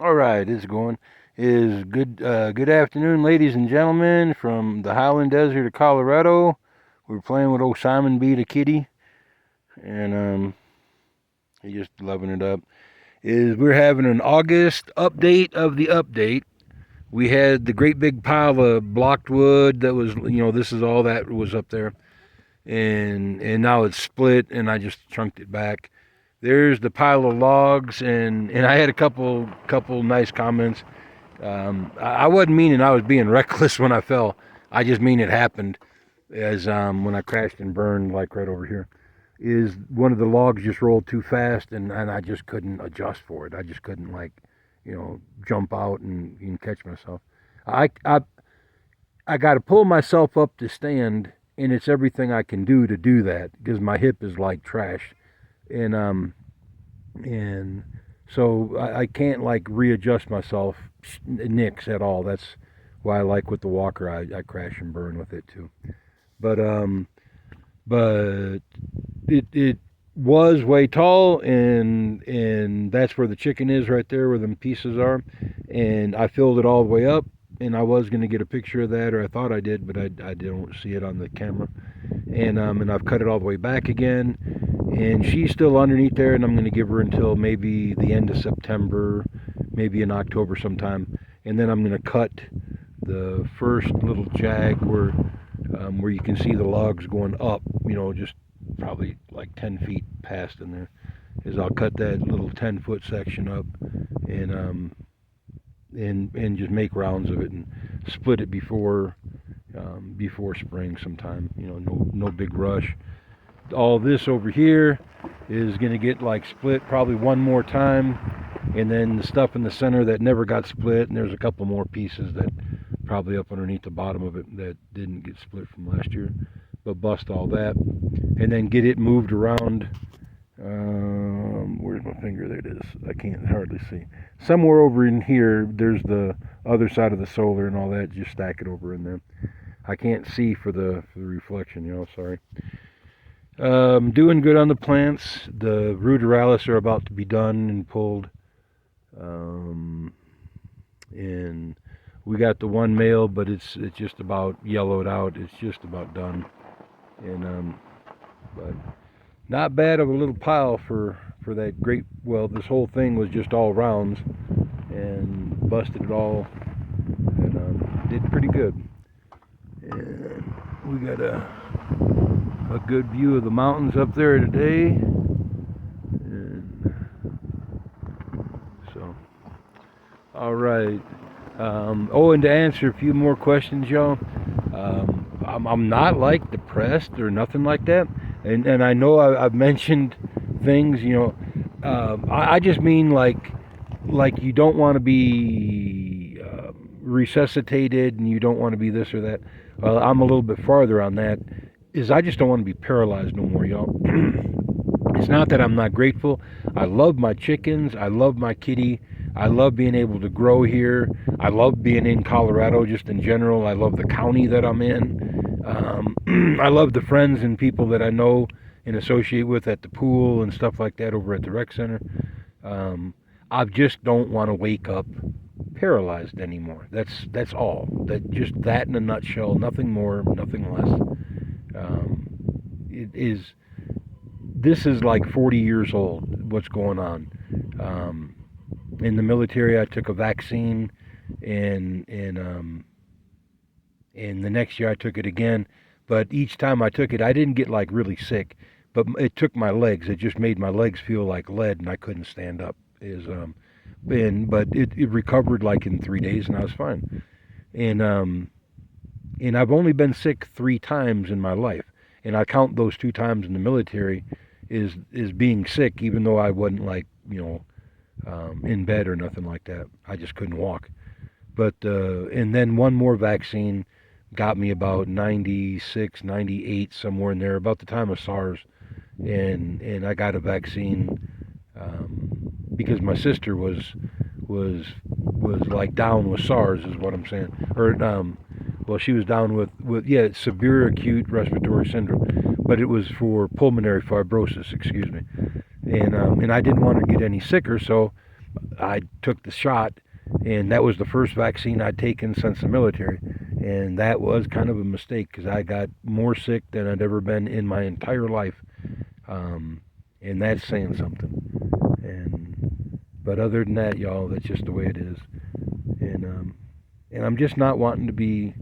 All right, it's going. Is good. Good afternoon, ladies and gentlemen, from the Highland Desert of Colorado. We're playing with old Simon B. the Kitty, and he's just loving it up. Is we're having an August update of the update. We had the great big pile of blocked wood that was, this is all that was up there, and now it's split, and I just chunked it back. There's the pile of logs, and I had a couple nice comments. I wasn't meaning I was being reckless when I fell. I just mean it happened as when I crashed and burned, like right over here. Is one of the logs just rolled too fast, and I just couldn't adjust for it. I just couldn't, like, jump out and catch myself. I I I got to pull myself up to stand, and it's everything I can do to do that because my hip is like trash, and so I can't like readjust myself nicks at all. That's why I like with the walker. I crash and burn with it too. But but it was way tall, and that's where the chicken is right there where the pieces are, and I filled it all the way up. And I was going to get a picture of that, or I thought I did, but I don't see it on the camera. And I've cut it all the way back again, and she's still underneath there, and I'm going to give her until maybe the end of September, maybe in October sometime, and then I'm going to cut the first little jag where you can see the logs going up, just probably like 10 feet past in there. Is I'll cut that little 10-foot section up, and and just make rounds of it and split it before spring sometime. No big rush. All this over here is going to get like split probably one more time, and then the stuff in the center that never got split, and there's a couple more pieces that probably up underneath the bottom of it that didn't get split from last year, but bust all that and then get it moved around. Where's my finger? There it is. I can't hardly see. Somewhere over in here, there's the other side of the solar and all that. Just stack it over in there. I can't see for the reflection, sorry. Doing good on the plants. The ruderalis are about to be done and pulled. And we got the one male, but it's just about yellowed out. It's just about done. And but not bad of a little pile for that great. Well, this whole thing was just all rounds, and busted it all, and did pretty good. And we got a good view of the mountains up there today, and so all right. And to answer a few more questions, y'all, I'm not like depressed or nothing like that, and I know I've mentioned things, I just mean like you don't want to be resuscitated, and you don't want to be this or that. Well, I'm a little bit farther on that. Is I just don't want to be paralyzed no more, y'all. It's not that I'm not grateful. I love my chickens. I love my kitty. I love being able to grow here. I love being in Colorado just in general. I love the county that I'm in. I love the friends and people that I know and associate with at the pool and stuff like that over at the rec center. I just don't want to wake up paralyzed anymore. That's all. That just that in a nutshell. Nothing more, nothing less. It is. This is like 40 years old. What's going on? In the military, I took a vaccine, and the next year I took it again. But each time I took it, I didn't get like really sick, but it took my legs. It just made my legs feel like lead, and I couldn't stand up. But it recovered like in 3 days, and I was fine. And I've only been sick 3 times in my life, and I count those 2 times in the military is being sick, even though I wasn't like in bed or nothing like that. I just couldn't walk. But and then one more vaccine got me about 96, 98, somewhere in there, about the time of SARS, and I got a vaccine because my sister was like down with SARS, is what I'm saying, or well, she was down with severe acute respiratory syndrome, but it was for pulmonary fibrosis, excuse me, and I didn't want her to get any sicker, so I took the shot, and that was the first vaccine I'd taken since the military, and that was kind of a mistake because I got more sick than I'd ever been in my entire life, and that's saying something. But other than that, y'all, that's just the way it is, and I'm just not wanting to be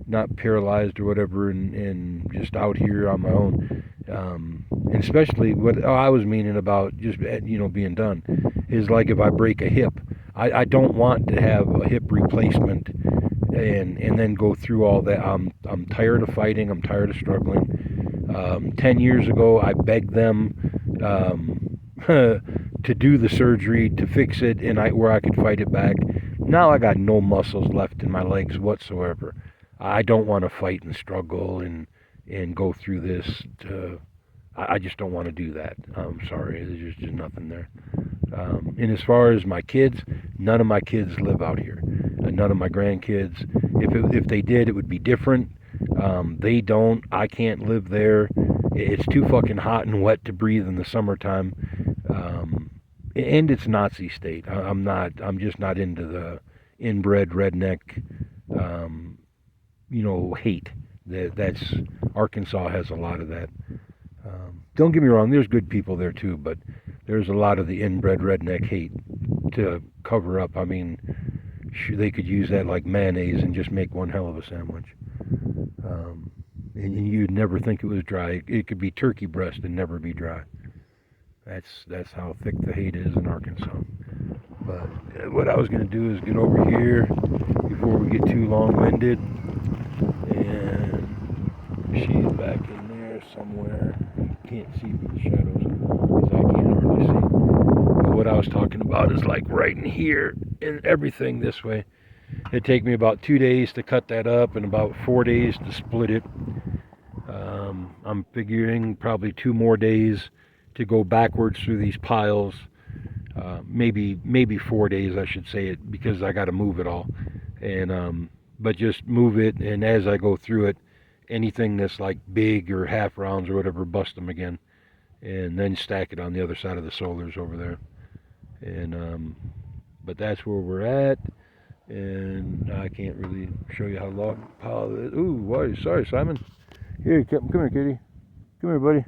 not paralyzed or whatever, and just out here on my own. And especially what I was meaning about just being done is like if I break a hip, I don't want to have a hip replacement and then go through all that. I'm tired of fighting. I'm tired of struggling. 10 years ago, I begged them to do the surgery to fix it, and where I could fight it back. Now I got no muscles left in my legs whatsoever. I don't want to fight and struggle and go through this. I just don't want to do that. I'm sorry, there's just nothing there. And as far as my kids, none of my kids live out here. None of my grandkids. If they did, it would be different. They don't. I can't live there. It's too fucking hot and wet to breathe in the summertime. And it's Nazi state. I'm just not into the inbred redneck, hate. That's Arkansas has a lot of that. Don't get me wrong, there's good people there too, but there's a lot of the inbred redneck hate to cover up. I mean, they could use that like mayonnaise and just make one hell of a sandwich. And you'd never think it was dry. It could be turkey breast and never be dry. That's how thick the hate is in Arkansas. But what I was going to do is get over here before we get too long-winded. And she's back in there somewhere. Can't see through the shadows because I can't hardly see. But what I was talking about is like right in here and everything this way. It'd take me about 2 days to cut that up and about 4 days to split it. I'm figuring probably 2 more days to go backwards through these piles. Maybe 4 days I should say it, because I got to move it all. And but just move it, and as I go through it, anything that's like big or half rounds or whatever, bust them again, and then stack it on the other side of the solars over there. And but that's where we're at, and I can't really show you how long pile it is. Ooh, why? Sorry, Simon. Here, come here, kitty. Come here, buddy.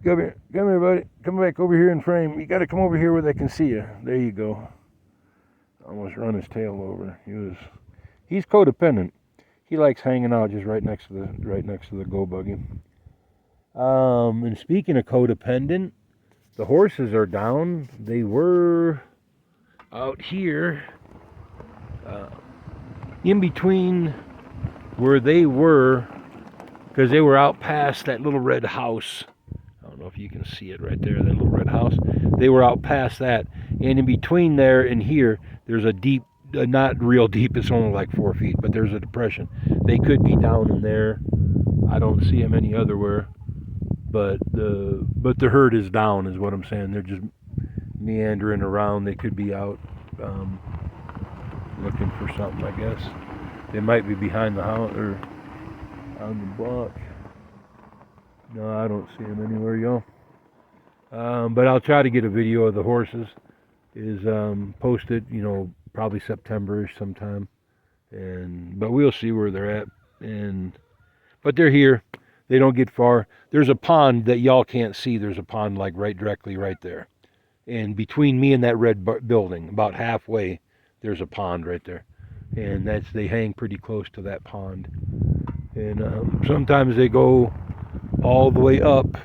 Come here, buddy. Come back over here in frame. You got to come over here where they can see you. There you go. Almost run his tail over. He's codependent. He likes hanging out just right next to the go buggy. And speaking of codependent, the horses are down. They were out here, in between where they were, because they were out past that little red house. I don't know if you can see it right there, that little red house. They were out past that, and in between there and here, there's a deep, not real deep, it's only like 4 feet, but there's a depression. They could be down in there. I don't see them any otherwhere, but the herd is down, is what I'm saying. They're just meandering around. They could be out looking for something, I guess. They might be behind the house or on the block. No, I don't see them anywhere, y'all. But I'll try to get a video of the horses. Posted, probably September-ish sometime. But we'll see where they're at. But they're here. They don't get far. There's a pond that y'all can't see. There's a pond like directly right there. And between me and that red building, about halfway, there's a pond right there. And they hang pretty close to that pond. And sometimes they go all the way up.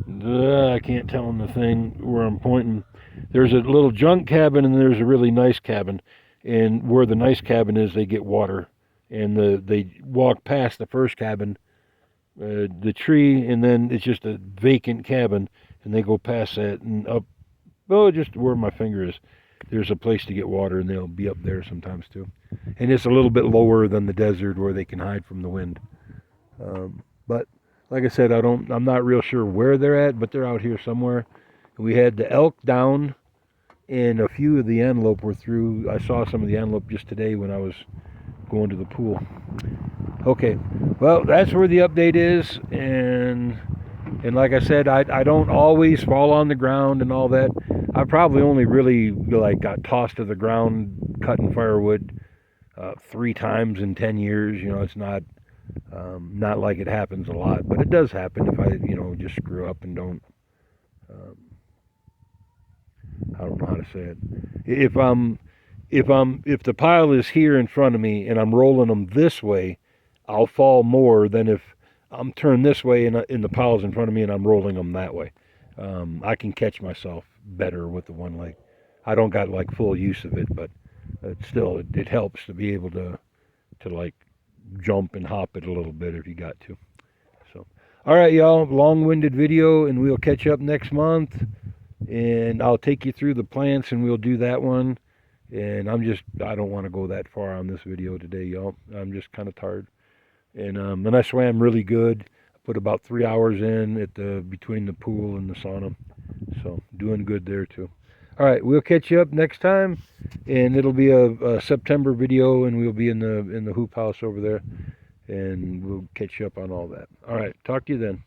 I can't tell them the thing where I'm pointing. There's a little junk cabin and there's a really nice cabin. And where the nice cabin is, they get water. And they walk past the first cabin, the tree, and then it's just a vacant cabin. And they go past that and up, just where my finger is. There's a place to get water, and they'll be up there sometimes too. And it's a little bit lower than the desert where they can hide from the wind. But like I said, I'm not real sure where they're at, but they're out here somewhere. We had the elk down, and a few of the antelope were through. I saw some of the antelope just today when I was going to the pool. Okay, well, that's where the update is, and And like I said, I don't always fall on the ground and all that. I probably only really like got tossed to the ground cutting firewood 3 times in 10 years. You know, it's not like it happens a lot, but it does happen if I, just screw up and don't. Um, I don't know how to say it. If the pile is here in front of me and I'm rolling them this way, I'll fall more than if I'm turned this way and the pile's in front of me and I'm rolling them that way. I can catch myself better with the one leg. I don't got like full use of it, but it helps to be able to like jump and hop it a little bit if you got to. So, all right, y'all, long-winded video, and we'll catch up next month. And I'll take you through the plants, and we'll do that one. And I don't want to go that far on this video today, y'all. I'm just kind of tired. And I swam really good. I put about 3 hours in between the pool and the sauna. So doing good there too. All right, we'll catch you up next time, and it'll be a September video, and we'll be in the hoop house over there, and we'll catch you up on all that. All right, talk to you then.